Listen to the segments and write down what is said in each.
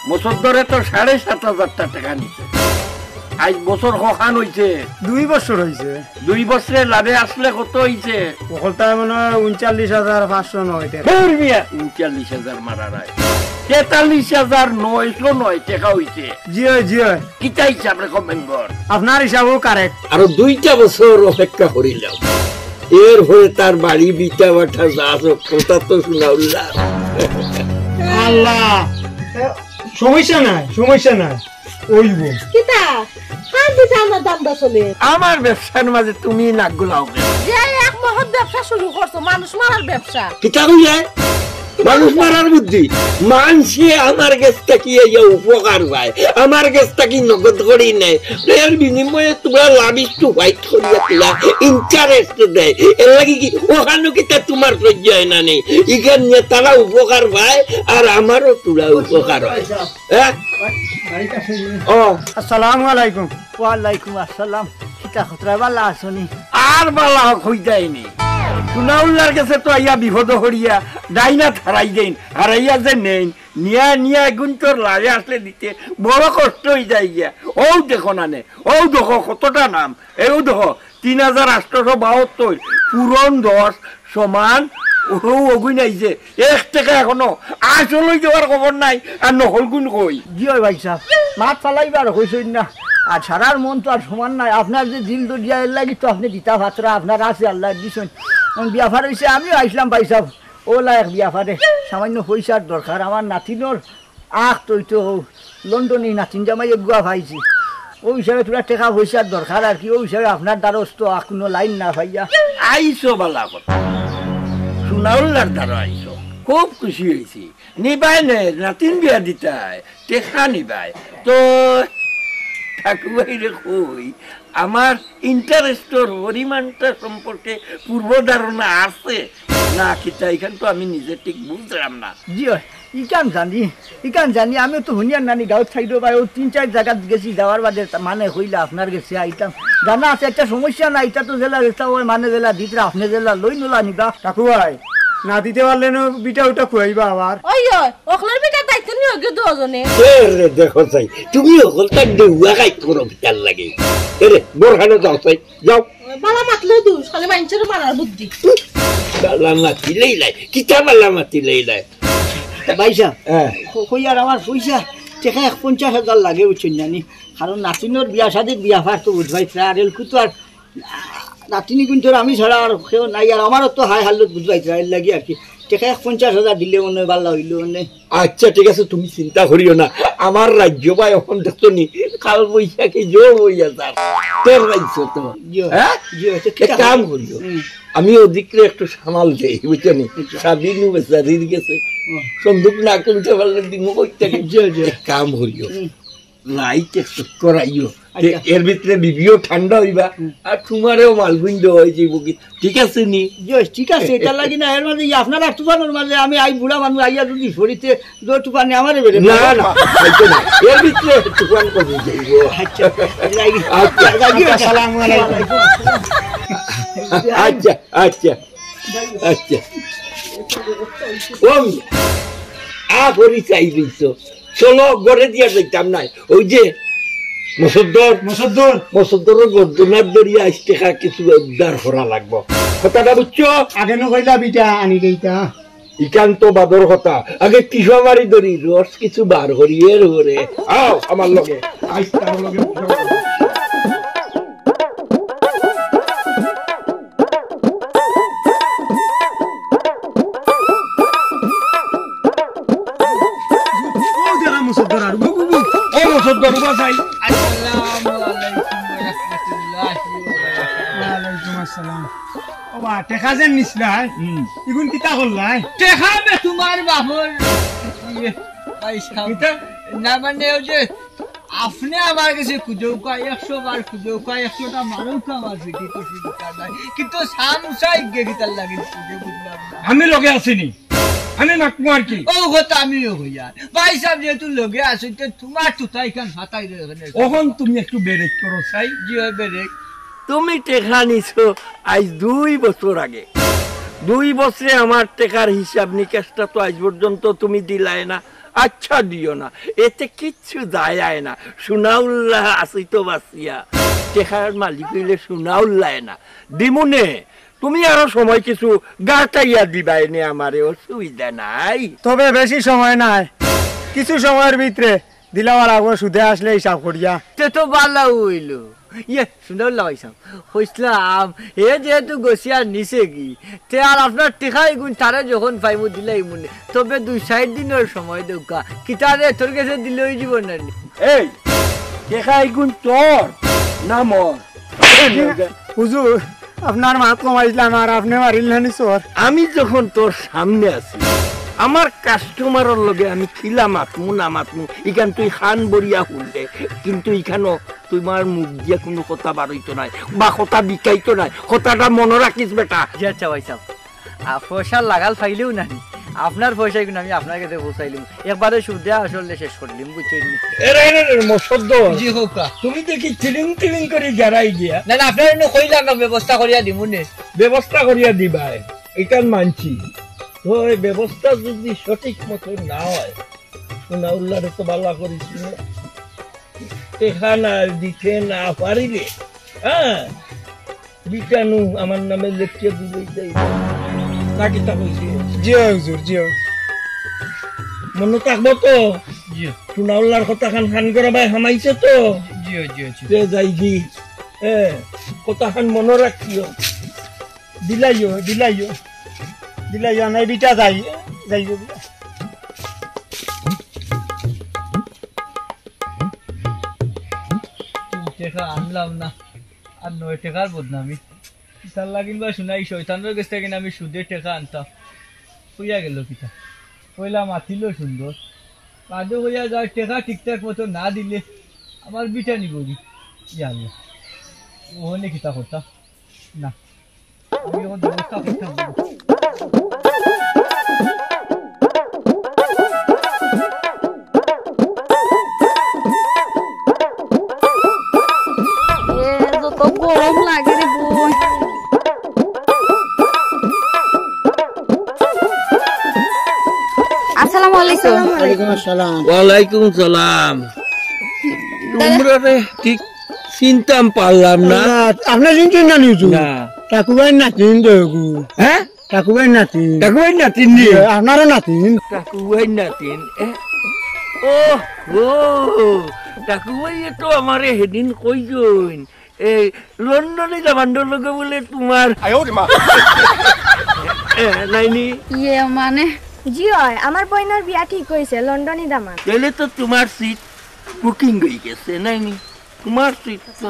মুসদ্দরে তো ৭,৫০০ টাকা নিছে। আজ বছর কখান হইছে? 2 বছর হইছে। 2 বছরে লাভে আসলে কত হইছে? ওখানটা মনে হয় ৩৯,৫০৯ টাকা। ৩৯,০০০ মারা নাই, ৪৩,৯০৯ টাকা হইছে। জি জি কিতা হিসাবে কমেন কর? আপনার হিসাবও কারেক্ট। আরো 2টা বছর অপেক্ষা করিলাম, এর হয়ে তার বাড়ি বিটা বাটা যা কথা তো শুনাউল্লাহ। আল্লাহ, সমস্যা নাই সমস্যা নাই, ওইব কিতা শান্তি জানার দামটা চলে। আমার ব্যবসার মাঝে তুমি নাক গুলাও যে এক মহৎ ব্যবসা শুরু করছো, মানুষ মারার ব্যবসা। কিতা কইলে? মানুষ মারার বুদ্ধি? মানসে আমার গেছটা কি উপকার পায়, আমার গেছটা কি নগদ করি নেয়, এর বিনিময়ে তোমরা লাভিস হোয়াইট করিয়া তোলা ইন্টারেস্ট দেয়। এর লাগি কি ওখানে কিতা তোমার সহ্য হয় না নেই? এখানে তারা উপকার পায় আর আমারও তোরা উপকার হয়। হ্যাঁ, আসসালামু আলাইকুম। ওয়ালাইকুম আসসালাম। কিতা খতরা বালা আসনি? আর বালা হইতাইনি। সুনাউল্লার কাছে তো আইয়া বিপদ হরিয়া ডাইনা হারাই দেন, হারাইয়া যে নেন নিয়া নিয়া এগুন তোর লাগে আসলে দিতে বড় কষ্ট হয়ে যায় গিয়া। ও দেখো না নে, ও দেখো কতটা নাম, এও দেখো ৩,৮৭২ পূরণ ১০ সমান ওগুই নাই যে ১ টাকা এখনো আসলে যাওয়ার খবর নাই। আর নহল গুণ কই জি হয় ভাই সাহেব, মাছ ফালাইবার হইছেন না, আর সারার মন তো আর সমান নাই। আপনার যে দিল তো দিয়া এর লাগি তো আপনি দিতা ভাতরা আপনার আছে, আল্লাহ দিছেন। বিয়াফার হয়েছে, আমিও আইসলাম ভাই সাহেব ওলা এক বিয়াফারে, সামান্য পয়সার দরকার। আমার নাতিনোর তুই তো লন্ডনে নাতিন জামাই গুয়া ভাইছি, ওই হিসাবে তোরা টাকা পয়সার দরকার আর কি। ওই হিসাবে আপনার দ্বারস্থ কোনো লাইন না ভাইয়া। আইসো বালা কথা, সুনাউল্লার দ্বারা আইসো, খুব খুশি হয়েছি। নিবাই নে নাতিন বিয়া দিতায় টেকা নিবাই তো ঠাকুরাই রে কই আমার ইন্টারেস্টর পরিমাণটা সম্পর্কে পূর্ব ধারণা আছে না কিতা, এখান তো আমি নিজে ঠিক বুঝলাম না। জি হয়, ইকান জানি আমি তো হুনিয়ার নানি গাঁত সাইড বা ৩-৪ জায়গাত গেছি, যাওয়ার বাদে মানে হইলে আপনার গেছে আইতাম। জানা আছে একটা সমস্যা না, এটা তো জেলা গেছা ওই মানে জেলা দিতরা আপনি জেলা লই নোলা নিবা। কাকু ভাই না দিতে পারলে বিটা ওটা খুয়াইবা আবার। ওই ওখলার বিটা দায়িত্ব নিয়ে গিয়ে দুজনে। রে দেখো চাই তুমি ওখানটা ডেউয়া গাই করো বিটার লাগে। এরে বোরখানে যাও চাই, যাও। বালা মাতলে দু শালে মাইনছের মারার বুদ্ধি। বালা মাতি লইলাই, কিতা বালা মাতি লইলাই? ভাই সাহেব কই আর আমার পয়সা টাকা ৫০,০০০ লাগে বুঝছেন জানি, কারণ নাতিনোর বিয়া শাদির বিয়া ফার তো বুঝবাই আর এলকু তো আর নাতিনি কিন্তু আমি ছাড়া আর কেউ নাই, আর আমারও তো হাই হাল্লত বুঝবাই এর লাগে আর কি। টাকা ৫০,০০০ দিলে মনে হয় ভালো হইল মানে। আচ্ছা ঠিক আছে, তুমি চিন্তা করিও না, আমার রাজ্য বা এখন দেখতো নি কাল বৈশাখী জোর হইয়া যাক তোর রাজ্য তো। হ্যাঁ কাম করিও, আমি ওদিকে একটু সামাল দেই বুঝছো নি, সাবিনু বেচারির গেছে সন্দুক না করতে পারলে দিমো কইতে কাম করিও, লাইট একটু করাইও, এর ভিতরে বিবিও ঠান্ডা হইবা আর তোমারও মালগুন দেওয়া হয়ে যাইব কি। ঠিক আছে নি? ঠিক আছে, এটা লাগি না এর মাঝে আপনার আর তুফানোর মাঝে আমি আই বুড়া মানুষ আইয়া যদি শরীরে তুফানে আমার বেড়ে না না এর ভিতরে তুফান কমে যাইব। আসসালামু আলাইকুম। আচ্ছা আচ্ছা আচ্ছা ওম আপরি চাইবিছ চলো গড়ে দিয়া যাইতাম নাই, ওই যে মসদ্দর গর্দনার দরিয়া ইস্তেখা কিছু উদ্ধার করা লাগবো, কথাটা বুঝছো? আগে নকইলা বিটা আনি দেইতা। ইকান্ত বাদর কথা, আগে কিসু মারি ধরি রস কিছু বার করি এর ঘরে আও আমার লগে। টেকা যেন নিছিলাই ইগুন কিতা করলাই? টেকা মে তোমার বাপর না মানে যে আপনি আমার কাছে খুঁজৌকা 100 বার খুঁজৌকা 100টা মারৌকা আমার কি করছি কিন্তু সামসাই গেরিতার লাগে বুঝলাম আমি লগে আসিনি, আমি না কুমার কি ও কথা আমিও হইয়া ভাই সাহেব যেহেতু লগে আসিতে তোমার তুতাই খান হাতাই ওখান তুমি একটু ব্রেক করো চাই। জি হয় ব্রেক। তুমি টেকা নিছো আজ 2 বছর আগে, 2 বছরে আমার টেকার হিসাব নিকাশটা তো আজ পর্যন্ত তুমি দিলাই না। আচ্ছা দিও না, এতে কিচ্ছু যায় না। সুনাউল্লাহ আসি তো বাসিয়া, টেকার মালিক হইলে সুনাউল্লাহ না দিমুনে। তুমি আরো সময় কিছু গাটাইয়া দিবাই নে, আমারে অসুবিধা নাই। তবে বেশি সময় নাই, কিছু সময়ের ভিতরে দিলাবার আগর সুদে আসলে হিসাব করিয়া। তে তো বালা হইল। ইয়ে সুন্দর লাগাইছাম হইসলাম এ যেহেতু গছিয়া নিছে কি তে আর আপনার টেকাই গুণ তারে যখন পাইমু দিলাই মনে, তবে 2-4 দিনের সময় দৌকা কিতারে তোর কাছে দিলেই যাব না। এই টেকাই গুণ তোর না মোর? হুজুর আপনার মাত কমাইছিলাম আর আপনি মারিলেন চোর। আমি যখন তোর সামনে আছি, আমার কাস্টমারের লগে আমি খিলা মাতমু না মাতমু ইখান তুই খান বরিয়া শুনলে, কিন্তু ইখানো তোমার মুখ দিয়ে কোনো কথা বাড়ইতো নাই বা কথা বিকাইতো নাই। কথাটা মনে রাখিস বেটা। আচ্ছা ভাই সাহেব পয়সা লাগাল ফাইলেও না, আপনার পয়সা কিন্তু আমি আপনার কাছে পৌঁছাইলাম, একবারে সুদে আসলে শেষ করলাম বুঝছেন। জি হোক, তুমি দেখি চিলিং চিলিং করে গাড়াই দিয়া। না না আপনার কইলাম না ব্যবস্থা করিয়া দিব নে। ব্যবস্থা করিয়া দিবাই এখান মানছি, তো এই ব্যবস্থা যদি সঠিক মতো না হয়, সুনাউল্লাহ তো বালা করেছিল এখানে দিতে না পারিলে, হ্যাঁ বিটানু আমার নামে লেখিয়ে দিলেই যাই নাকি তা কইছি। জিও হুজুর জিও, মনে থাকবো তো? জিও সুনাউল্লাহর কথা খান খান করে ভাই হামাইছে তো? জিও জিও যাই জি, কথা খান মনে রাখিও। দিলাইও দিলাইও দিলাইও নাই বিটা যাই যাইব। টাকা আনলাম না আর 9 টাকার বদনামি তার লাগিন বা শুনাই শয়তানের কাছ থেকে আমি সুদের টাকা আনতাম, হইয়া গেল কিতা কইলা মাতিল সুন্দর কাজে হইয়া যায় টাকা ঠিকঠাক মতো না দিলে আমার বিটা নিবি আল্লাহ ওখানে কিতা করতাম না, আমি এখন ব্যবস্থা করতাম। যত গরম লাগে রে বোন। আসসালামু আলাইকুম। ওয়ালাইকুম আসসালাম। ওয়ালাইকুম সালাম। তোমরা ঠিক চিনতাম পারলাম না। আপনার চিনছেন না নিউজ? না টাকুবাই নাতিন দেখু। হ্যাঁ টাকুবাই নাতিন। টাকুবাই নাতিন নি? আপনারও নাতিন। টাকুবাই নাতিন? ও ও টাকুবাই তো আমারে সেদিন কইছেন এই লন্ডনে যাবান্ডর লগে বলে তোমার নাইনি? ইয়ে মানে জি হয়, আমার বইনার বিয়া ঠিক হয়েছে লন্ডনে দামান। তাহলে তো তোমার সিট বুকিং হয়ে গেছে নাইনি? তোমার সিট তো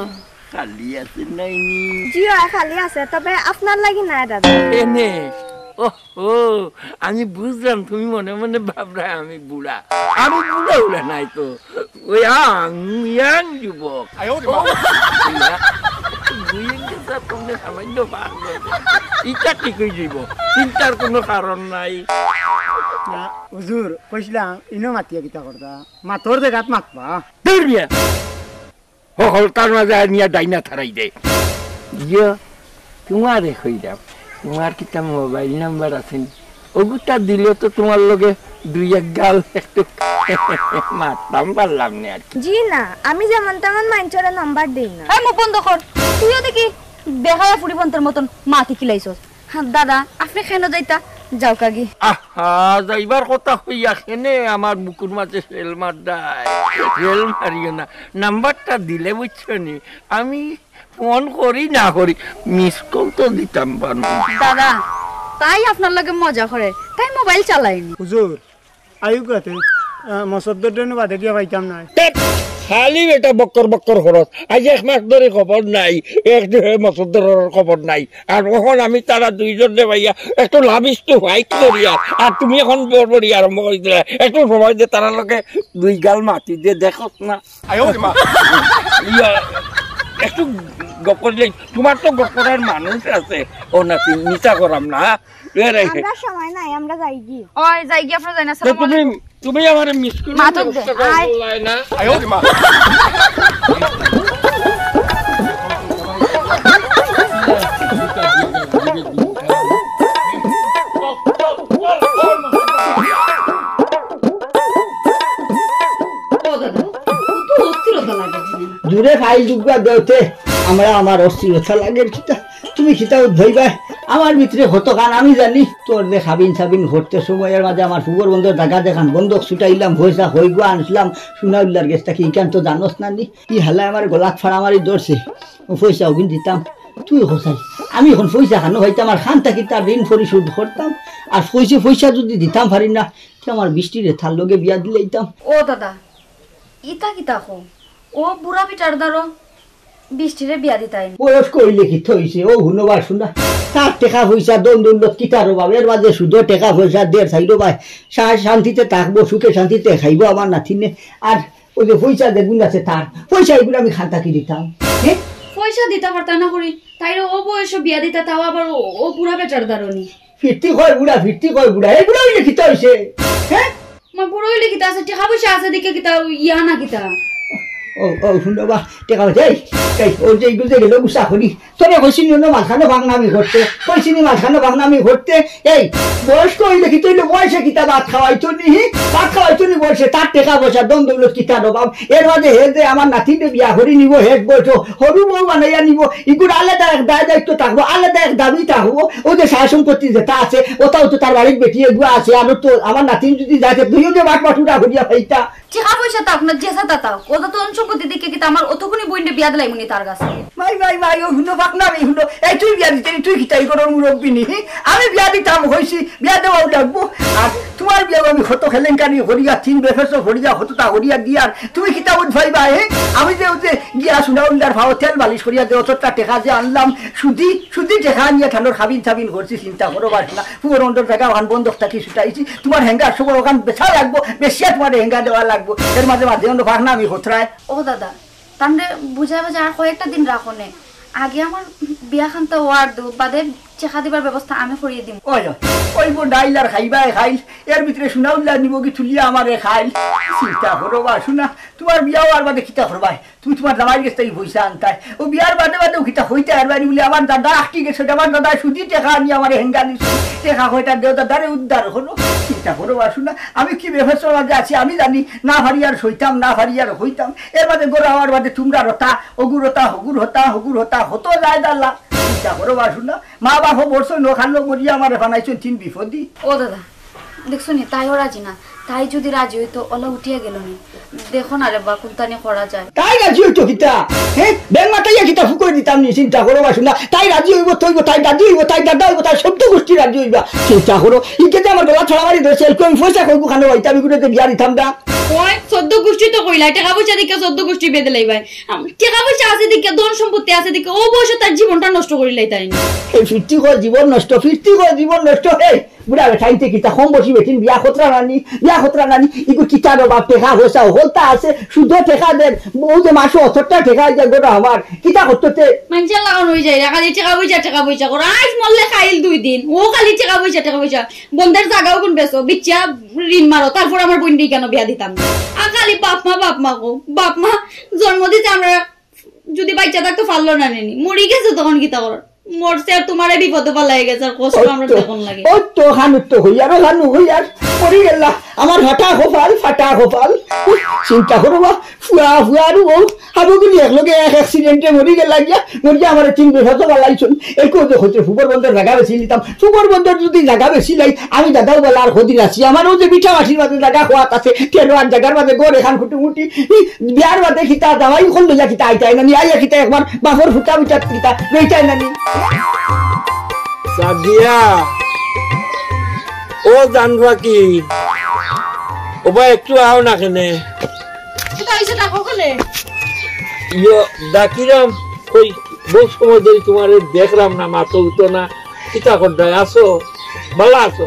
খালি আছে নাইনি? জি হয় খালি আছে, তবে আপনার লাগি নাই দাদা। এনে ও আমি বুঝলাম তুমি মনে মনে ভাবরা আমি বুড়া। আমি বুড়া উড়া নাই তো, ওই ইয়াং যুবক। সামান্য ইটা ঠিক হয়ে যাব, চিন্তার কোনো কারণ নাই। হুজুর কইছিলাম ইনো মাতিয়া কিতা করতা, মাতর দেখাত মাতবা। ধর্মিয়া তার মাঝে নিয়ে ডাইনা থারাই দে। ইয়ে তোমার কইলাম তোমার কিতা মোবাইল নাম্বার আছে? ওগুতা দিলে তো তোমার লগে 2-1 গাল একটু মারতাম পারলাম না আর কি। জি না, আমি যেমন তেমন মাইনচরে নাম্বার দেই না। এই মুখ বন্ধ কর, তুইও দেখি বেহায়া ফুড়িবন্তের মতন মাটি কিলাইছস। দাদা আপনি কেন যাইতা? যাও কাগি। আহা যাইবার কথা হইয়া কেনে আমার বুকুর মাঝে সেল মার দেয়। সেল মারিও না, নাম্বারটা দিলে বুঝছো নি আমি ফোন করি না করি মিস কল তো দিতাম পারো। দাদা তাই আপনার লগে মজা করে তাই মোবাইল চালাইনি। হুজুর আয়ু কাতে মসদ্দর জন্য বাদে গিয়া পাইতাম না। খালি বেটা বক্কর বক্কর খরচ। আজ 1 মাস ধরে খবর নাই, 1-2 মাস ধরে খবর নাই। আর এখন আমি তারা 2 জনে ভাইয়া একটু লাভিষ্ট হোয়াইট করিয়া, আর তুমি এখন বড়বড়ি আরম্ভ করে দিলা। একটু সময় দিয়ে তারা লোকে 2 গাল মাটি দিয়ে দেখো না। একটু গপরে তোমার তো গপরের মানুষ আছে। ও না মিছা করাম না। আমরা সময় নাই, আমরা যাই গি। ওই যাই গি, আপনারা যাই না। আসসালামু আলাইকুম। তুমি আমার মিস করে না। হুজুরে ফাইল দুগা দেওতে আমরা আমার অস্থিরতা লাগে কিতা তুমি কিতা ধইবা আমার ভিতরে হতো কান আমি জানি তোর দে খাবিন সাবিন ঘটতে সময়ের মাঝে আমার ফুবর বন্ধর জায়গা দেখান বন্ধক ছুটাইলাম হইসা হই গো আনছিলাম সুনাউল্লার গেছটা কি কেন তো জানোস না নি ই হালা আমার গলাত ফাড়া মারি ধরছে পয়সা ওগুন দিতাম তুই হোসাই আমি এখন পয়সা খানো হইতাম আর খান থাকি তার ঋণ পরিশোধ করতাম আর পয়সা যদি দিতাম পারি না আমার বৃষ্টিরে থার লগে বিয়া দিলে দিতাম ও দাদা ইতা কিতা কো ও বুড়া পিটার দারো বৃষ্টিরে বিয়া দিতাই বয়স কইলে কি থইছে ও হুনবার শুনা তার টাকা পয়সা দন্দুল্লত কিতারো বাবা এর মাঝে শুধু টাকা পয়সা দের চাইলো ভাই শান্তিতে থাকবো সুখে শান্তিতে খাইবো আমার নাতিনে আর ওই যে পয়সা দেখুন আছে তার পয়সা এগুলো আমি খান থাকি দিতাম হ্যাঁ পয়সা দিতে পারতা না করি তাইরে ও বয়স বিয়া দিতা তাও আবার ও বুড়া বেটার দারনি ফিরতি কয় বুড়া এগুলো হইলে কি হইছে হ্যাঁ মা বুড়ো হইলে কিতা আছে টাকা পয়সা আছে দেখে কিতা ইয়া না কিতা ও শুনো বা টেকা হচ্ছে এই ও যে এগুলো গেল গুসা করি তোরে কইছি নি মাঝখানে ভাঙনামি ঘটতে কইছি নি মাঝখানে ভাঙনামি ঘটতে এই বয়স্ক হইলে কি তুই বয়সে কিতা ভাত খাওয়াইতো নি বয়সে তার টাকা পয়সা দন্দৌলত কিতা নবাব এর মাঝে হে যে আমার নাতিতে বিয়া করি নিব হেড বয়স সরু বউ বানাইয়া নিব এগুলো আলাদা এক দায় দায়িত্ব থাকবো আলাদা এক দাবি থাকবো ও যে সারা সম্পত্তি যেটা আছে ওটাও তো তার বাড়ির বেটি এগুলো আছে আর তো আমার নাতিন যদি যাচ্ছে তুইও যে বাট বাটুটা করিয়া পাইতা টাকা পয়সা তাক না জেসা তাতাও ওটা তো সম্পত্তি দিকে কিতা আমার অতক্ষণই বইনে বিয়া দিলাই মুনি তার কাছে ভাই ও হুনো ভাগনামি হুনো এই তুই বিয়া দিতে তুই কিতাই করো মুরব্বী নি আমি বিয়া দিতাম হইছি বিয়া দেওয়াও লাগবো আর তোমার বিয়া আমি হতো খেলেঙ্কানি হরিয়া তিন বেফেস হরিয়া হতো তা হরিয়া দিয়ার তুমি কিতা উঠ ভাইবা আমি যে যে গিয়া সুনাউল্লার ভাও তেল বালিশ করিয়া দে অতটা টেকা যে আনলাম সুদি টেকা নিয়ে ঠান্ডার খাবিন করছি চিন্তা করো পারছি না পুরো অন্তর জায়গা ওখান বন্ধক থাকি ছুটাইছি তোমার হেঙ্গার সবর ওখান বেচা লাগবো বেশিয়া তোমার হেঙ্গা দেওয়া লাগবো এর মাঝে অন্য ভাগনামি হতরায় ও দাদা তামরে বুঝাই বাজে আর কয়েকটা দিন রাখো নে আগে আমার বিয়া খানটা ওয়ার দো বাদে চেখা দিবার ব্যবস্থা আমি করিয়ে দিম ওই ডাইল আর খাইবাই খাইল এর ভিতরে সুনাউল্লা নিব কি তুলিয়া আমারে খাইল চিন্তা করো বা শুনা তোমার বিয়াও আর বাদে কিতা করবাই তুমি তোমার জামাই গেছে তাই পয়সা আনতাই ও বিয়ার বাদেও কিতা হইতে আর বাড়ি বলে আমার দাদা আটটি গেছে আমার দাদা সুদি টেকা নিয়ে আমার হেঙ্গা দিচ্ছে টেকা হইতার দেও দাদারে উদ্ধার হলো চিন্তা করো বা শুনা আমি কি ব্যবসার মাঝে আছি আমি জানি না ভারি আর সইতাম না ভারি আর হইতাম এর বাদে গোড়া হওয়ার বাদে তোমরা রতা হগুর হতা হতো যায় দাল্লা চিন্তা করো বা শুনা মা বাবা বলছো নখানো করিয়া আমার বানাইছো তিন বিপদি ও দাদা দেখছো নি তাইও রাজি না তাই যদি রাজি হইতো ওলা উঠিয়া গেল নি দেখো না রে বা কোনটানি করা যায় তাই রাজি হইতো কিতা হ্যাঁ বেং মাতাইয়া কিতা ফুকই দিতাম নি চিন্তা করো বা শুনা তাই রাজি হইব তৈব তাই দাদি হইব তাই দাদা হইব তাই শব্দ গোষ্ঠী রাজি হইবা চিন্তা করো ইকে যে আমার গলা ছড়া মারি ধরছে আমি পয়সা কইব খানো হইতাম এগুলোতে বিয়া দিতাম না ওই 14 গোষ্ঠী তো কইলা টাকা পয়সা দিকে 14 গোষ্ঠী বেঁধে লাইবাই টাকা পয়সা আছে দিকে ধন সম্পত্তি আছে দিকে ও বয়সে তার জীবনটা নষ্ট করি লাইতাই না এই ফিরতি কর জীবন নষ্ট হে বুড়া বেঠাইতে কিতা কম বসি বেঠিন বিয়া খতরা নানি ইগু কিতা র বাপ টেকা হইসা হলতা আছে শুদ্ধ টেকা দেন ও যে মাসে অতটা টেকা যায় গোটা আমার কিতা করতে মানজা লাগান হই যায় খালি টাকা পয়সা কর আজ মরলে খাইল 2 দিন ও খালি টাকা পয়সা বন্ধের জায়গাও কোন বেসো বিচ্চা ঋণ মারো তারপর আমার বন্ডি কেন বিয়া দিতাম আর খালি বাপ মা গো বাপ মা জন্ম দিতে আমরা যদি বাচ্চা থাকতো পারলো না নেনি মরি গেছে তখন কিতা কর মরছে আর তোমারে বিপদে পালাই গেছে আর কষ্ট আমরা দেখুন লাগে ও তো খানুত হইয়ার পড়ি গেল আমার ফাটা কপাল চিন্তা করবা ফুয়ারু ও হাবগুলি একলগে এক অ্যাক্সিডেন্টে মরি আমার 3 বছর পালাইছুন এই কোজে হচ্ছে ফুবর বন্দর জায়গা বেশি নিতাম ফুবর বন্দর যদি জায়গা বেশি লাই আমি দাদাও বলা আর খদি আছি আমারও যে পিঠা মাসির মাঝে জায়গা খোয়াত আছে তেরোয়ার জায়গার মাঝে গোর এখান খুঁটি বিয়ার বাদে খিতা দাওয়াই খন লইয়া খিতা আইতাই নানি আইয়া খিতা একবার বাপর ফুটা পিঠা খিতা লইতাই নানি সাদিয়া ও জানবা কি ওবা একটু আও না কেনে ডাকিরাম কই বহু সময় ধরে তোমার দেখলাম না মাথা উঠো না কিতা করতে আসো ভালো আছো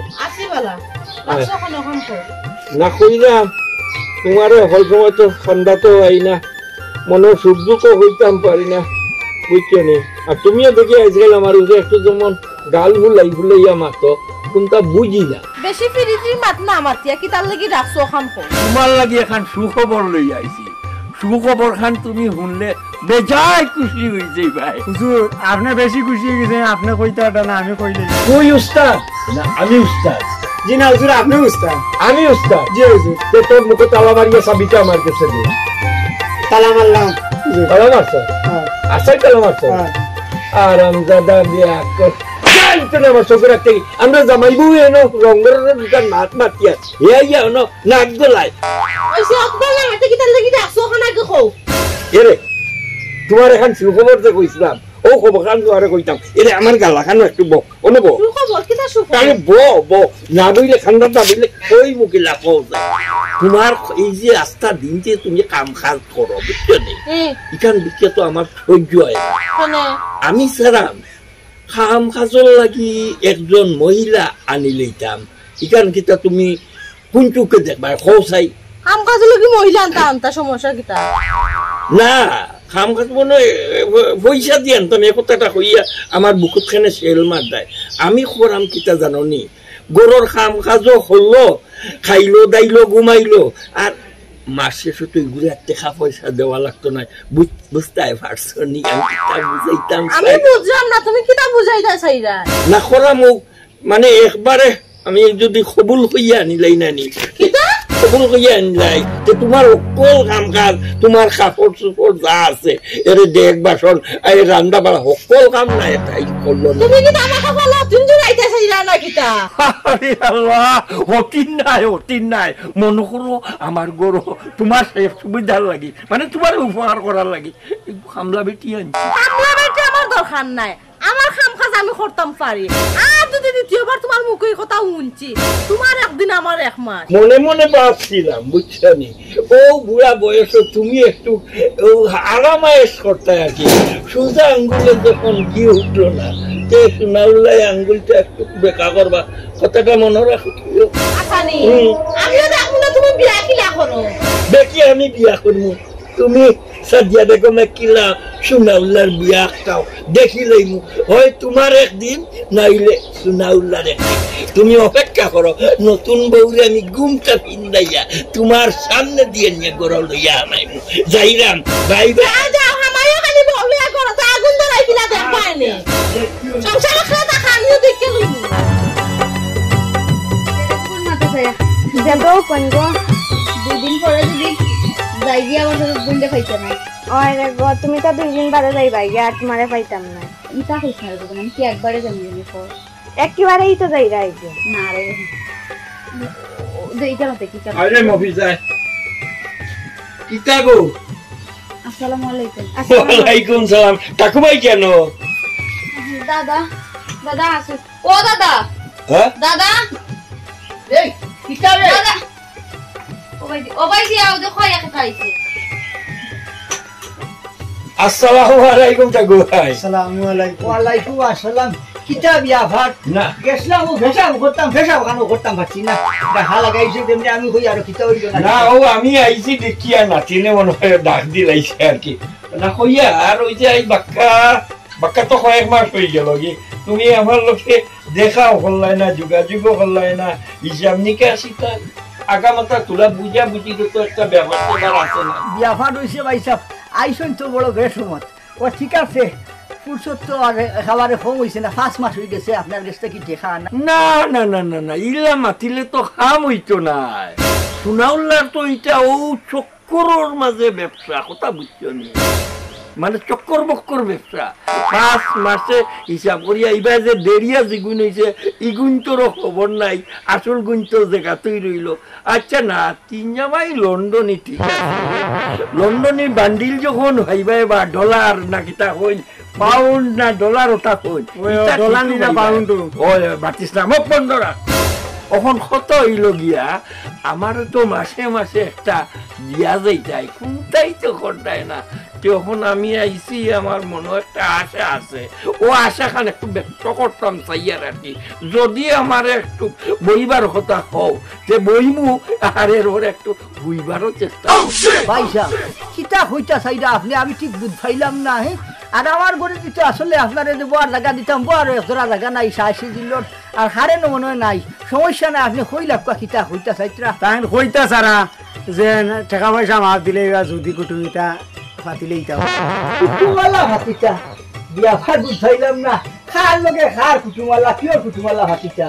না কইলাম তোমার হল সময় তো ঠান্ডা তো হয় না মনে সুখ দুঃখ হইতাম পারি না বুঝছো নি আর তুমিও দেখি আজকাল আমার একটু যেমন গাল ভুলাইয়া মাতো কোনটা বুঝি না বেশি ফিরিতি মাত না মাতিয়া কি তার লাগি রাখছো খান তোমার লাগি এখন সুখবর লই আইছি সুখবর খান তুমি শুনলে বেজায় খুশি হইছে ভাই হুজুর আপনি বেশি খুশি হয়ে গেছেন আপনি কইতে এটা না আমি কইলে তুই উস্তাদ না আমি উস্তাদ জি না হুজুর আপনি উস্তাদ আমি উস্তাদ জি হুজুর তোর মুখে তালা মারিয়া সাবিটা আমার কাছে দে তালা মারলাম ভালো মারছো আশাই কালো মারছো আর আমজাদা বিয়া কর জানতো না আমার চোখে রাখতে আমরা জামাইবু এনো রঙের দুটার নাক মাতিয়া ইয়া এনো নাক গলায় ওইসে আকবার লাগাতে কি তার লাগি ডাকছো খানা কে কও এরে তোমার এখন সুখবর যে কইছিলাম ও খবর খান তোমারে কইতাম এরে আমার গালা খানো একটু বো অন্য বো সুখবর কি তা সুখবর আরে বো না বইলে খান্ডা না বইলে কই মুখে লাফাও যায় তোমার এই যে রাস্তা দিন যে তুমি কাম কাজ করো বুঝছো নি এখান দিকে তো আমার সহ্য হয় না। মানে আমি সারাম কাম কাজর লাগি একজন মহিলা আনি লইতাম এখান কিতা তুমি কোন চোখে দেখবা খোসাই কাম কাজ লাগি মহিলা আনতা আনতা সমস্যা কিতা না কাম কাজ মনে পয়সা দিয়ে আনতাম এ কথাটা হইয়া আমার বুকুত খানে সেল মার দেয় আমি খরাম কিতা জাননি গরুর কাম কাজও হলো খাইলো দাইলো ঘুমাইলো আর মাস শেষে তো এগুলো টাকা পয়সা দেওয়া লাগতো না বুঝতে পারছো নি আমি কিতা বুঝাইতাম আমি বুঝলাম না তুমি কিতা বুঝাইতা চাইরা না খরা মুখ মানে একবারে আমি যদি কবুল হইয়া নিলাই না নি কিতা কবুল হইয়া নিলাই যে তোমার অকল কাম কাজ তোমার কাপড় চোপড় যা আছে এর দেখ বাসন এই রান্না বাড়া সকল কাম না এটাই করলো না তুমি কিতা আমাকে বলো তুমি জুড়াইতা চাইরা না কিতা আরে আল্লাহ অতিন নাই মনে করো আমার গরু তোমার সুবিধার লাগি মানে তোমার উপকার করার লাগি হামলা বেটি আনছি আমরা বেটা আমার দরকার নাই আমার কাম কাজ আমি করতাম পারি আর যদি দ্বিতীয়বার তোমার মুখে কথা শুনছি তোমার একদিন আমার এক মাস মনে মনে ভাবছিলাম বুঝছো নি ও বুড়া বয়সে তুমি একটু আরামায়েশ করতে আর কি সোজা আঙ্গুলে যখন কি উঠলো না তে সোনাউল্লাই আঙ্গুলটা একটু বেকা করবা কথাটা মনে রাখো আসানি আমিও দেখো না তুমি বিয়া কিলা করো দেখি আমি বিয়া করবো তুমি সাজিয়া দেখো কিলা সোনাউল্লার বিয়া খাও দেখি লইমু হয় তোমার একদিন নাইলে সোনাউল্লার একদিন তুমি অপেক্ষা করো নতুন বউরে আমি ঘুমটা পিন্দাইয়া তোমার সামনে দিয়ে নিয়ে গড় লইয়া আনাইমু যাইরাম বাই বাই যাও আমায়ও খালি বলিয়া করো তা আগুন ধরাই কিলা দেখবাই নে সংসার খাতা খানিও দেখে লইমু কোন মাথা ছায়া যাব কোনগো দুদিন পরে যদি যাই গিয়ে আমার বুঝতে পাইছে না ওই রে গো তুমি তো 2 দিন বাদে যাইবা গিয়া আর তোমারে পাইতাম না ইটা কইছ না আমি কি একবারে জানি পর একেবারেই তো যাই রাইছে না রে দেইটা মতে কি কাজ আরে মফিজ যায় কিতা গো আসসালামু আলাইকুম ওয়ালাইকুম সালাম কাকুবাই কেন দাদা দাদা আসো ও দাদা হ্যাঁ দাদা এই কিতা রে দাদা ও ভাই দিয়া ও দেখো একা খাইছে আসসালামু আলাইকুম কাকুবাই আসসালামু আলাইকুম ওয়ালাইকুম আসসালাম কিতা বিয়া ভাত না গেছিলাম ও ভেসা করতাম পারছি না দেখা লাগাইছে তেমনি আমি কই আর কিতা হইল না ও আমি আইছি দেখি আর নাতিনে মনে হয় ডাক দিলাইছে আর কি না কইয়া আর ওই যে এই বাক্কা তো কয়েক মাস হয়ে গেল কি তুমি আমার লোকে দেখাও করলাই না যোগাযোগও করলাই না হিসাব নিকাশি তার আগামাতা তোরা বুঝা বুঝি তো একটা ব্যাপার আছে না বিয়া ভাত হইছে ভাইসাব আইসন তো বড় বেসমত ও ঠিক আছে ফুরসত তো আর খাবারে কম হইছে না 5 মাস হয়ে গেছে আপনার কাছে কি দেখা না না না না না না ইলা মাতিলে তো কাম হইতো না সোনাউল্লার তো এটা ও চক্করের মাঝে ব্যবসা কথা বুঝছো নি মানে চক্কর বক্কর ব্যবসা 5 মাসে হিসাব করিয়া এইবার যে দেরিয়া যেগুন হয়েছে ইগুন তোরও খবর নাই আসল গুণ তো জায়গাতেই রইল আচ্ছা না 3 জামাই লন্ডনে ঠিক আছে লন্ডনের বান্ডিল যখন হইবা বা ডলার না কিতা হইল পাউন্ড না ডলার ওটা কই ডলার না পাউন্ড ওই বাতিস না মোক বন্ধ রাখ এখন কত হইল গিয়া আমার তো মাসে মাসে একটা দিয়া যাইতাই কোনটাই তো করতাই না তখন আমি আইছি আমার মনে একটা আশা আছে ও আশা খান একটু ব্যক্ত করতাম চাইয়ার আর কি যদি আমার একটু বইবার কথা হও যে বইমু আর এর ওর একটু বইবারও চেষ্টা ভাইসাব কিতা হইতা চাইরা আপনি আমি ঠিক বুঝ পাইলাম না হ্যাঁ আর আমার ঘরে দিতে আসলে আপনার যে বড় জায়গা দিতাম বড় একজোড়া জায়গা নাই 86 দিল আর হারে মনে হয় নাই সমস্যা নাই আপনি কইলাম কিতা হইতা চাইত্রা তাই কইতা সারা যে টাকা পয়সা মাছ দিলে যদি কুটুমিটা পাতিলেই তাও কুটুমালা ভাতিটা বিয়া ভাত বুঝ পাইলাম না খার লগে খার কুটুমালা কিয় কুটুমালা ভাতিটা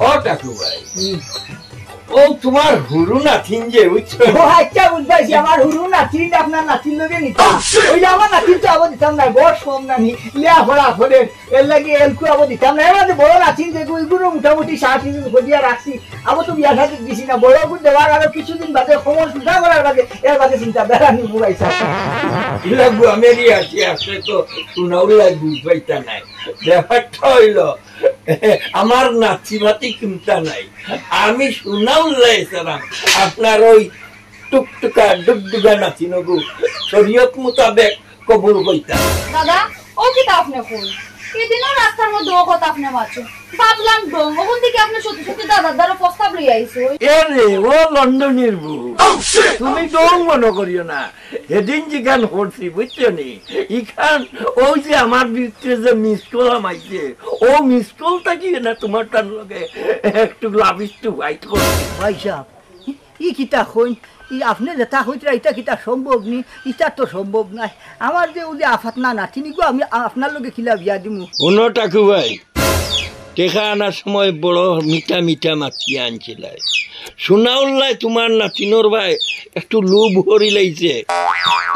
ও টাকু ভাই ও তোমার হুরু নাতিন যে বুঝছো ও আচ্ছা বুঝবাইছি আমার হুরু নাতিন আপনার নাতিন লগে নিতা ওই যে আমার নাতিন তো আবো দিতাম না বয়স কম না নি লিয়া ভরা করে এর লাগে এলকু আবো দিতাম না এবার বড় নাতিন যে ওইগুলো মোটামুটি 60 করিয়া রাখছি আবো তো বিয়া শাদী দিছি না বড় গুণ দেওয়ার আরো কিছুদিন বাদে সময় সুবিধা করার বাদে এর বাদে চিন্তা বেড়ানি বুড়াইছা লাগু আমেরি আছে আসলে তো শুনাউলা বুঝবাইতা নাই ব্যাপারটা হইল আমার নাতি মাতি চিন্তা নাই আমি শুনাউল্লাহ এসারাম আপনার ওই টুকটুকা ডুগডুগা নাতি নগু শরীয়ত মোতাবেক কবুল হইতা দাদা ও কিতা আপনি কোন এদিনও রাস্তার মধ্যে ও কথা আপনি মাছো ভাবলাম ডং ওখান থেকে আপনি সত্যি সত্যি দাদার দ্বারা প্রস্তাব লই আইছো এরে ও লন্ডনের বউ তুমি ডং মনে করিও না এদিন যেখান হরছি বুঝছো নি ইখান ওই যে আমার ভিতরে যে মিস কল আমাইছে ও মিস কলটা কি না তোমার তার লগে একটু লাভিস্টু হোয়াইট করছি ভাই সাহেব ই কিতা হইন ই আপনি যেটা হইতরা এটা কিতা সম্ভব নি ইটা তো সম্ভব নাই আমার যে ওই যে আফাত না নাতিনি গো আমি আপনার লগে কিলা বিয়া দিমু উনো টাকু ভাই টেকা আনার সময় বড় মিঠা মিঠা মাছিয়া আনছিলাই শুনাউল্লাই তোমার নাতিনোর ভাই একটু লোভ হরি লাইছে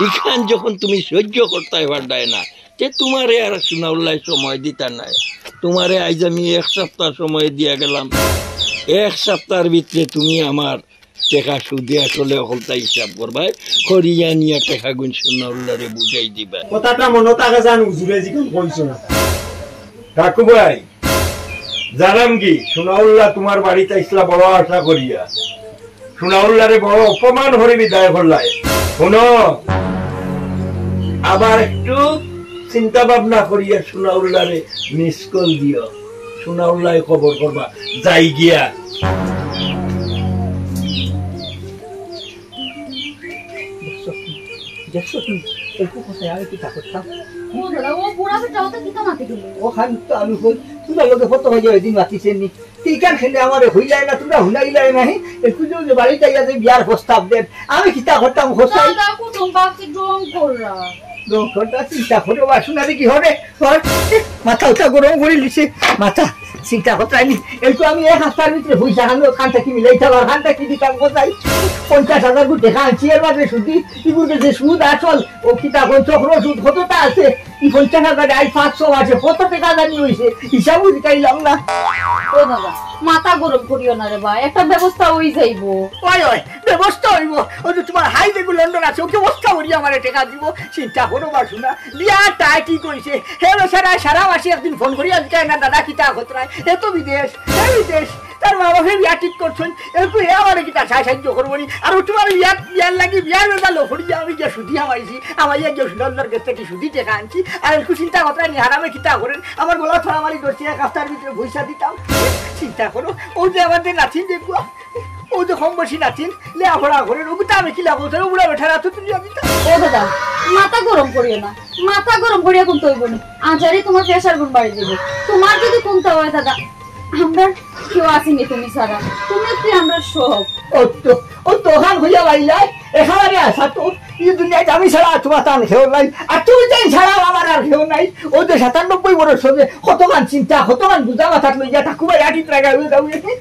ইখান যখন তুমি সহ্য করতে পারদায় না তে তোমারে আর শুনাউল্লাই সময় দিতা নাই তোমারে আজ আমি 1 সপ্তাহ সময় দিয়া গেলাম 1 সপ্তাহের ভিতরে তুমি আমার টেকা সুদে আসলে হলতা হিসাব করবাই করিয়া নিয়া টেকা গুণ শুনাউল্লারে বুঝাই দিবা কথাটা মনত আগে জান উজুরে জিকন কইছো না কাকু ভাই জানাম কি শুনাউল্লাহ তোমার বাড়িতে ইসলা বড় আশা করিয়া শুনাউল্লারে বড় অপমান হরে বিদায় করলাই শোনো আবার একটু চিন্তা ভাবনা করিয়া শুনাউল্লারে মিস কল দিও শুনাউল্লাহ খবর করবা যাই গিয়া দেখছো তুমি একটু কথা আমি কিতা করতাম ও দাদা ও বুড়া বেটা ওটা কিতা মাতে গেল ও খান তো আমি কই তোমরা লোকে ফটো হয়ে যাবে দিন মাতিছেন নি ঠিকান খেলে আমার হই যায় না তোমরা হুনাইলাই নাই একটু যে বাড়িতে যাতে বিয়ার প্রস্তাব দেন আমি কিতা করতাম হোসাই দাদা কুটুম বাকি ডং কররা ডক্টরটা চিন্তা করে বাসুনা দেখি হবে মাথা উঠা গরম করে লিছে মাথা চিন্তা করতাই নি একটু আমি 1 সপ্তাহের ভিতরে পয়সা আনলো খানটা কি মিলাই থাকার খানটা কি দিতাম কোথায় 50,000 করে টাকা আনছি এর বাদে সুদি ইগুলো যে সুদ আসল ও কিতা কোন চক্র সুদ কতটা আছে এই 50,000 আই 500 আছে কত টাকা জানি হইছে হিসাবও দিতাইলাম না ও দাদা মাথা গরম করিও না রে ভাই একটা ব্যবস্থা হই যাইবো ওই ওই ব্যবস্থা হইব ও যে তোমার হাই দেখু লন্ডন আছে ওকে ব্যবস্থা করি আমারে টাকা দিব চিন্তা করো বাসুনা লিয়া টাই কি কইছে হেলো সারা মাসে একদিন ফোন করি আজকে না দাদা কিতা খতরায় এ তো বিদেশ তার বাবাকে বিয়া ঠিক করছেন একটু হে আমার কিতা সাহায্য করবো নি আর তোমার বিয়ার লাগি বিয়ার বেলা লোফড়ি আমি যে সুদি আমাইছি আমার যে সুন্দর গেছে কি সুদি টেকা আনছি আর একটু চিন্তা কথা নি হারামে কিতা করেন আমার গলা ছড়া মারি ধরছি 1 সপ্তাহের ভিতরে পয়সা দিতাম চিন্তা করো ও যে আমাদের নাতিন দেখবো ও যে কম বসি নাতিন লেয়াপড়া করেন ওগুলো আমি কিলা বলতে ওগুলো বেঠা রাত তুমি দিতাম ও দাদা মাথা গরম করিও না মাথা গরম করিয়া কোন তৈব না আজারি তোমার প্রেসার গুণ বাড়ি দেবে তোমার যদি কোনটা হয় দাদা আমরা কেউ আসেনি তুমি সারা তুমি কি আমরা সব ও তো হান হইয়া বাইলাই এখানে আসা তো এই দুনিয়ায় আমি ছাড়া তোমার টান খেও নাই আর তুমি যাই ছাড়া আমার আর খেও নাই ও যে 97 বছর সবে কতগান চিন্তা কতগান বুঝা মাথা লইয়া ঠাকুমাই আটিত রাখা হয়ে যাবে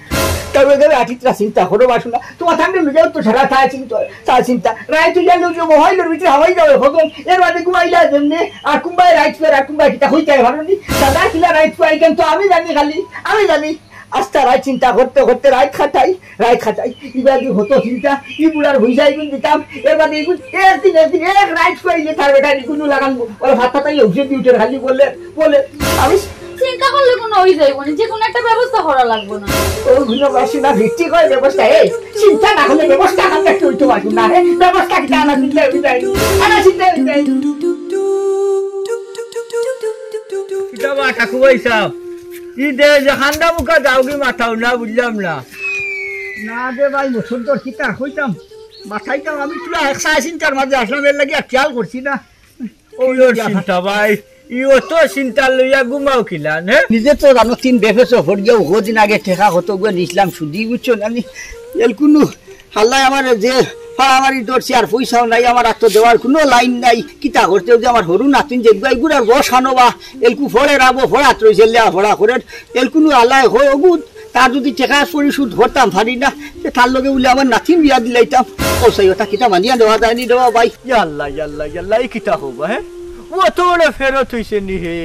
তবে গেলে আটিতরা চিন্তা করো বাসুনা তোমার ঠান্ডা লুজাও তো ছাড়া তা চিন্তা রায় তুই জানলো যে মোবাইলের ভিতরে হাওয়াই যাবে ভগবান এর বাদে ঘুমাইলা যেমনি আর কুম্বাই রাইট ফের আর কুম্বাই কিটা হইতে ভালো নি দাদা কিলা রাইট পাই কিন্তু আমি জানি খালি আমি জানি আস্তা রায় চিন্তা করতে করতে রায় খাটাই এবার হতো চিন্তা ই বুড়ার ভুইসাই গুণ দিতাম এবার এগুন একদিন এক রাইট পাইলে তার বেটা এগুলো লাগানবো ওরা ভাত খাতাই ঔষধ দিউটে খালি বলে আমি চিন্তা করলে কোনো হই যাইব না যে কোনো একটা ব্যবস্থা করা লাগবে না ওগুলো বাসিনা ভিত্তি করে ব্যবস্থা এই চিন্তা না হলে ব্যবস্থা করতে একটু উঠতে পারবো না হে ব্যবস্থা কি আনা চিন্তা কিতাবা ঠাকুর ভাই সাহেব ই দে জাহান্দা মুখা যাওগি মাথাও না বুঝলাম না না দে ভাই বছর তোর কিতা হইতাম মাথাইতাম আমি তুলা 180 চিন্তার মাঝে আসলাম এর লাগি আর খেয়াল করছি না ওই চিন্তা ভাই ইও তো চিন্তা লইয়া ঘুমাও কিলান হে নিজে তো জানো 3 বেফেসো ফড়িয়া ওদিন আগে ঠেকা হতো গো নিছিলাম সুদি বুঝছো না এল কোনো হাল্লাই আমার যে ফাড়ামারি দরছি আর পয়সাও নাই আমার আর তো দেওয়ার কোনো লাইন নাই কিতা করতে যে আমার হরু নাতিন যে গুড়ার বস আনোবা এলকু ফড়ে রাবো ফড়াত রয়েছে লেয়া ফড়া করে এলকুনো আল্লাহ হয় ওগুদ তার যদি টেকা পরিশোধ ধরতাম পারি না তার লগে বলে আমার নাতিন বিয়া দিলাইতাম ওসাই ওটা কিতা মানিয়া দেওয়া যায়নি দেওয়া ভাই ইয়াল্লা ইয়াল্লা ইয়াল্লা এই কিতা হবা হে ও তো বড় ফেরত হইছে নি হে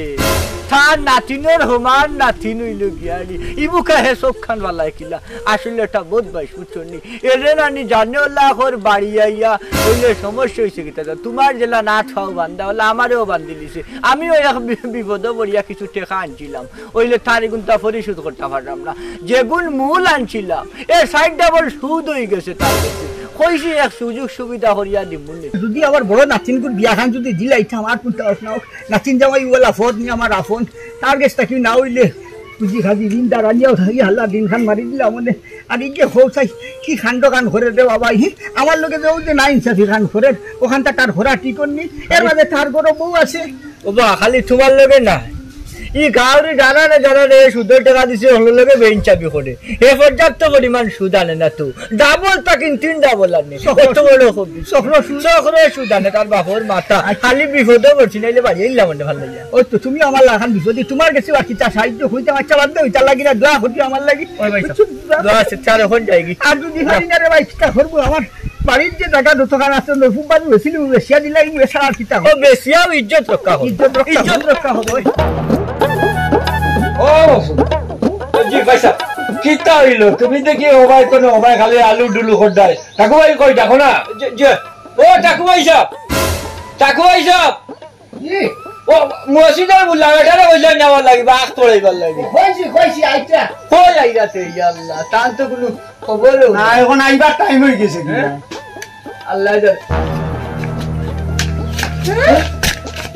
তার নাতিনের সমান নাতিন হইল গিয়ানি ইবুকা হে সব খান বালাই কিলা আসলে এটা বোধ ভাই শুনছনি এরে নানি জানে লাখর বাড়ি আইয়া হইলে সমস্যা হইছে কিতা তোমার জেলা না খাও বান্দা হলে আমারও বান্ধি দিছে আমিও এক বিপদ বলিয়া কিছু টেকা আনছিলাম হইলে তার গুণটা পরিশোধ করতে পারলাম না যেগুন মূল আনছিলাম এর সাইড ডাবল সুদ হয়ে গেছে তার কাছে কইছি এক সুযোগ সুবিধা করিয়া দিমুনি যদি আমার বড় নাতিনকুর বিয়াখান যদি দিলাইতাম আর কোনটা নাও নাতিন জামাই ওলা ফদ নি আমার আফন তার গেছ থাকি না হইলে পুঁজি খাজি দিন দাঁড়ানিয়াও থাকি হাল্লা দিন খান মারি দিলাম মনে আর ইকে হোক চাই কি খান্ড খান করে দে বাবা আমার লোকে যে যে না ইনসাফি খান করে ওখানটা তার ঘোরা টিকন নি এর মাঝে তার বড় বউ আছে ও বা খালি তোমার লগে না ই গাঁৱৰে জানানে সুদের টাকা দিছে হলো লগে বেঞ্চাবি করে এ পর্যাপ্ত পরিমাণ সুদ আনে না তো ডাবল তাকিন 3 ডাবল আনে কত বড় হবি সখর সুদ আনে তার বাপর মাথা খালি বিপদে পড়ছি নাইলে বাড়ি এলাম মনে ভালো লাগে ওই তো তুমি আমার লাখান বিপদে তোমার কাছে বাকি তা সাহায্য হইতে বাচ্চা বাদ দে ওইটা লাগি না দোয়া হতি আমার লাগি ওই ভাই দোয়া আছে চার এখন যাইগি আর যদি হারি না রে ভাই কিটা করব আমার বাড়ির যে টাকা দোকান আছে নফু বাড়ি বেশি বেশিয়া দিলাই এসা আর কিটা ও বেশিয়াও ইজ্জত রক্ষা হবে ইজ্জত রক্ষা হবে ও জি পয়সা কিতা হইল তুমি দেখি ওবাই কোনো ওবাই খালি আলু ডুলু খড়দাই ঠাকুমাই কই দেখো না যে ও ঠাকুমাই সাহেব জি ও মসজিদের বুলা বেটারে বইলা নেওয়া লাগবে আখ তোড়াইবার লাগবে কইছি আইতা কই আইরাতে আল্লাহ তার তো কোনো খবর না এখন আইবার টাইম হয়ে গেছে আল্লাহ জানে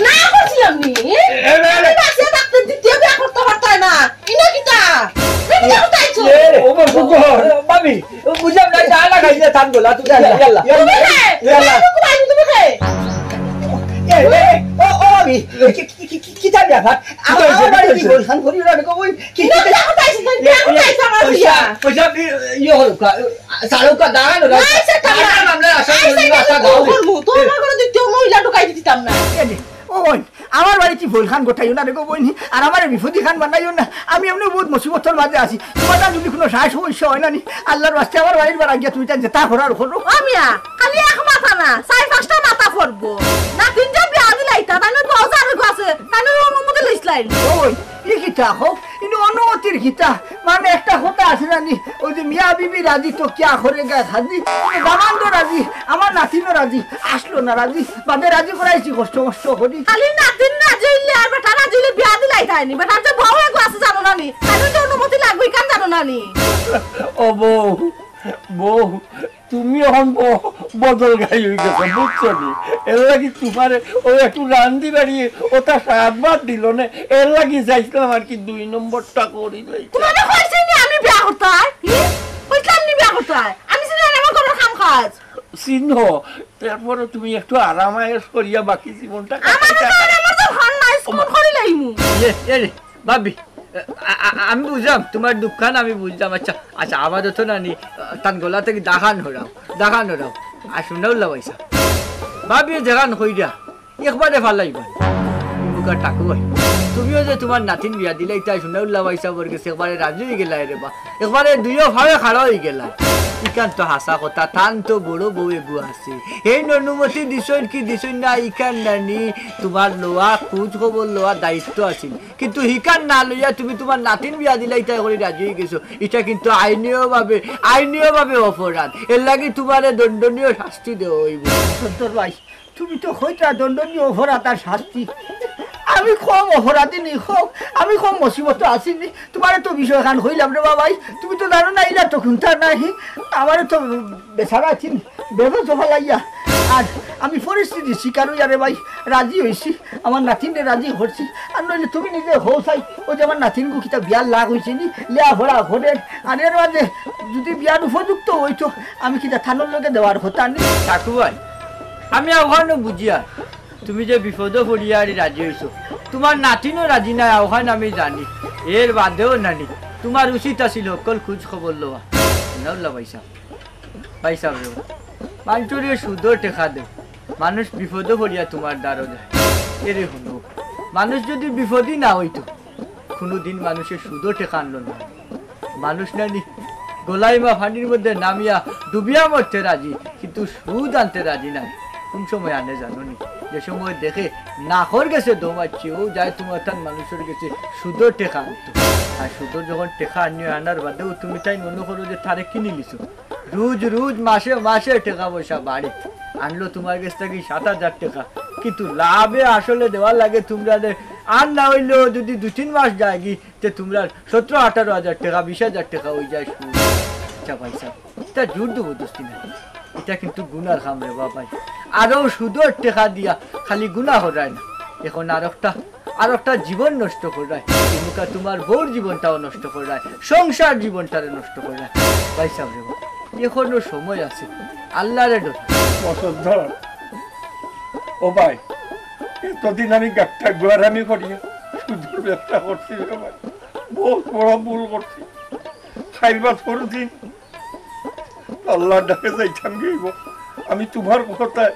না করছিলাম নি আমি বাসে থাকতে দ্বিতীয় বিয়া করতে পারতাই না ইনো কিতা এটা কোথায়ছো ও মামি বুঝাম না জানা খাইলে থাম গোলা তুই ইয়াল্লা ইয়াল্লা তুমি কে ও আমি কি তা দেখা আমার বাড়ি কি বলছান করি না কই কি কিতা কোথায়ছো আমার বিয়া পয়সা ইয়ে হলো সারুকা দাঁড়ানো না আমরা আশা করি আশা দাও তোমার কোনো দ্বিতীয় মহিলা ঢুকাই দিতাম না ওই আমার বাড়ি কি ভুলখান গোটাইও না দেখো বইনি আর আমার বিভূতি খান বানাইও না আমি এমনি বহুত মুসিবতর মাঝে আছি তোমার যদি কোনো সাহস সমস্যা হয় না নি আল্লাহর রাস্তে আমার বাড়ির বার গিয়া তুমি যেটা করার করো আমিয়া খালি এক মাথা না 4-5টা মাথা করবো না তিনটা বিয়া দিলাইতা তাই না বাজার আছে তাই না অনুমতি লইছলাই ওই ই কিতা হোক ইনো অনুমতির কিতা মানে একটা কথা আছে জানি ওই যে মিয়া বিবি রাজি তো কিয়া করে গা হাজি দামান তো রাজি আমার নাতিনও রাজি আসলো না রাজি বাদে রাজি করাইছি কষ্ট করি খালি নাতিন না জইলে আর বেটা না জইলে বিয়া দিলাই তাইনি বেটা যে বউ এক আছে জানো না নি তাই তো অনুমতি লাগবে কেন জানো না নি ও বউ তুমি এখন বদল গাই হয়ে গেছো বুঝছো নি এর লাগি তোমার ও একটু রান্দি বাড়িয়ে ওটা সাতবার দিল না এর লাগি চাইছিলাম আর কি 2 নম্বরটা করি তোমার কইছি নি আমি বিয়া করতাই কইলাম নি বিয়া করতাই আমি সিনা আমার কোনো কাম কাজ চিহ্ন তারপরে তুমি একটু আরামায়েশ করিয়া বাকি জীবনটা আমার তো হন নাই স্কুল করি লাইমু ভাবি আমি বুঝলাম তোমার দুঃখান আমি বুঝলাম আচ্ছা আচ্ছা আমাদের তো নানি তার গলা থেকে দাখান হরাও আর শুনেও লাগাইছা ভাবি দেখান হইরা একবারে ফালাইবা মুখার টাকু ভাই তুমিও যে তোমার নাতিন বিয়া দিলে তাই শুনেও লাগাইছা বর্গে একবারে রাজি হয়ে গেলা রে বা একবারে দুইও ভাবে খাড়া হয়ে গেলা ইকান তো হাসা কথা তান তো বড় বউ এগু আছে এই অনুমতি দিছই কি দিছই না ইকান নানি তোমার লোয়া খোঁজ খবর লোয়া দায়িত্ব আছিল কিন্তু হিকান না লইয়া তুমি তোমার নাতিন বিয়া দিলাই তাই করে রাজি হয়ে গেছো এটা কিন্তু আইনীয় ভাবে অপরাধ এর লাগি তোমার দণ্ডনীয় শাস্তি দেওয়া হইব সন্তর ভাই তুমি তো হইতা দণ্ডনীয় অপরাধ আর শাস্তি আমি কম অপরাধী নেই হোক আমি কম মুসিবত আসিনি তোমার তো বিষয় খান হইলাম রে বাবাই তুমি তো জানো না ইলা তো খুনতা নাই আমার তো বেচারা আছেন বেদত ফলাইয়া আর আমি পরিস্থিতি শিকার হইয়া রে ভাই রাজি হয়েছি আমার নাতিনরে রাজি হচ্ছি আর নইলে তুমি নিজে হো চাই ও যে আমার নাতিনগু কিতা বিয়ার লাগ হয়েছে নি লেয়া ভরা ঘরের আর এর মাঝে যদি বিয়ার উপযুক্ত হইতো আমি কিতা থানোর লোকে দেওয়ার হতা নি কাকু ভাই আমি আহ্বানও বুঝিয়া তুমি যে বিপদে পড়িয়া রাজি হয়েছো তোমার নাতিনও রাজি নাই আহ্বান আমি জানি এর বাদেও নানি তোমার উচিত আছিল অকল খোঁজ খবর লওয়া না পয়সা মানুষের সুদর টেকা দেব মানুষ বিপদে পড়িয়া তোমার দ্বারও যায় এরে শুনো মানুষ যদি বিপদই না হইতো কোনোদিন মানুষের সুদর টেকা আনলো না মানুষ নানি গোলাইমা ফানির মধ্যে নামিয়া ডুবিয়া মরতে রাজি, কিন্তু সুদ আনতে রাজি নাই। কোন সময় আনে জানো নি? যে সময় দেখে নাখর গেছে দমাচ্ছি, ও যায় তোমার তার মানুষের গেছে সুদর টেকা আনতো। আর সুদর যখন টেকা আনিয়ে আনার বাদেও তুমি তাই মনে করো যে তারে কিনে লিছো। রোজ রোজ মাসে মাসে টাকা পয়সা বাড়ে, আনলো তোমার কাছ থেকে 7,000 টাকা, কিন্তু লাভে আসলে দেওয়ার লাগে তোমরা। আর না হইলেও যদি 2-3 মাস যায় কি তে তোমরা 17-18,000 টাকা 20,000 টাকা হয়ে যায় সুদ। আচ্ছা ভাই সাহেব, এটা জোর জবরদস্তি না, এটা কিন্তু গুনার কাম রে বাবা। আরো সুদর টাকা দিয়া খালি গুনাহ হরায় না, এখন আর একটা জীবন নষ্ট করায়, মুখা তোমার বউর জীবনটাও নষ্ট করায়, সংসার জীবনটারে নষ্ট করায়। ভাই সাহেব রে বাবা, এখনো সময় আছে, আল্লাহরে ডর। বসন্তর ও ভাই, এতদিন আমি গাছটা গোয়ারামি করিয়া সুদূর ব্যবসা করছি রে ভাই, বহুত বড় ভুল করছি। খাইবার পরদিন আল্লাহর ডাকে যাইতাম গিয়েব, আমি তোমার কথায়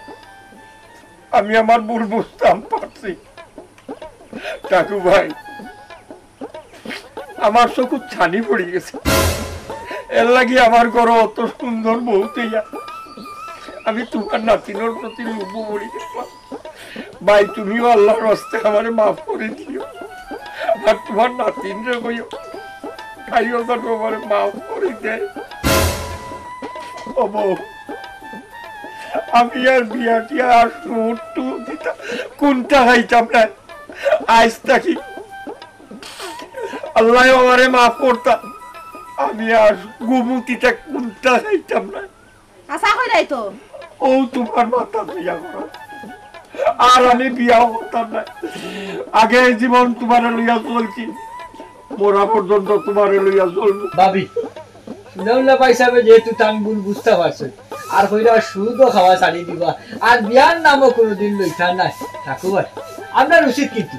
আমি আমার ভুল বুঝতাম পারছি। কাকু ভাই, আমার চোখে ছানি পড়ে গেছে, এর লাগি আমার ঘর অত সুন্দর বউ তৈয়া আমি তোমার নাতিনোর প্রতি লোভ পড়ে গেলাম। ভাই তুমিও আল্লাহর রাস্তায় আমারে মাফ করে দিও, আর তোমার নাতিন রে কইও খাইও যেন আমারে মাফ করে দেয়। ও বউ, আমি আর বিয়া টিয়া আর সুট টুট দিতা কোনটা খাইতাম না, আজ থাকি আল্লাহ আমারে মাফ করতাম, আমি আর গুমুতিটা কোনটা খাইতাম না। আশা কই রাই তো ও তোমার মাথা বিয়া করো, আর আমি বিয়াও করতাম না। আগে জীবন তোমার লইয়া চলছি, মোরা পর্যন্ত তোমার লইয়া চলবো। ভাবি শুনে পাইসাবে যেহেতু টান ভুল বুঝতে পারছো, আর কইরা সুদও খাওয়া ছাড়ি দিবা, আর বিয়ার নামও কোনোদিন লইতা নাই। ঠাকুর ভাই, আপনার উচিত কিন্তু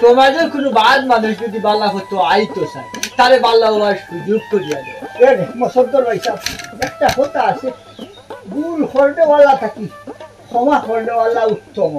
সমাজের কোনো বাদ মানুষ যদি বাল্লা হতো আইতো চাই, তারে বাল্লা হওয়ার সুযোগ করিয়া দেয়। মসন্তর ভাই সাহেব, একটা কথা আছে, ভুল করনেওয়ালা থাকি ক্ষমা করনেওয়ালা উত্তম।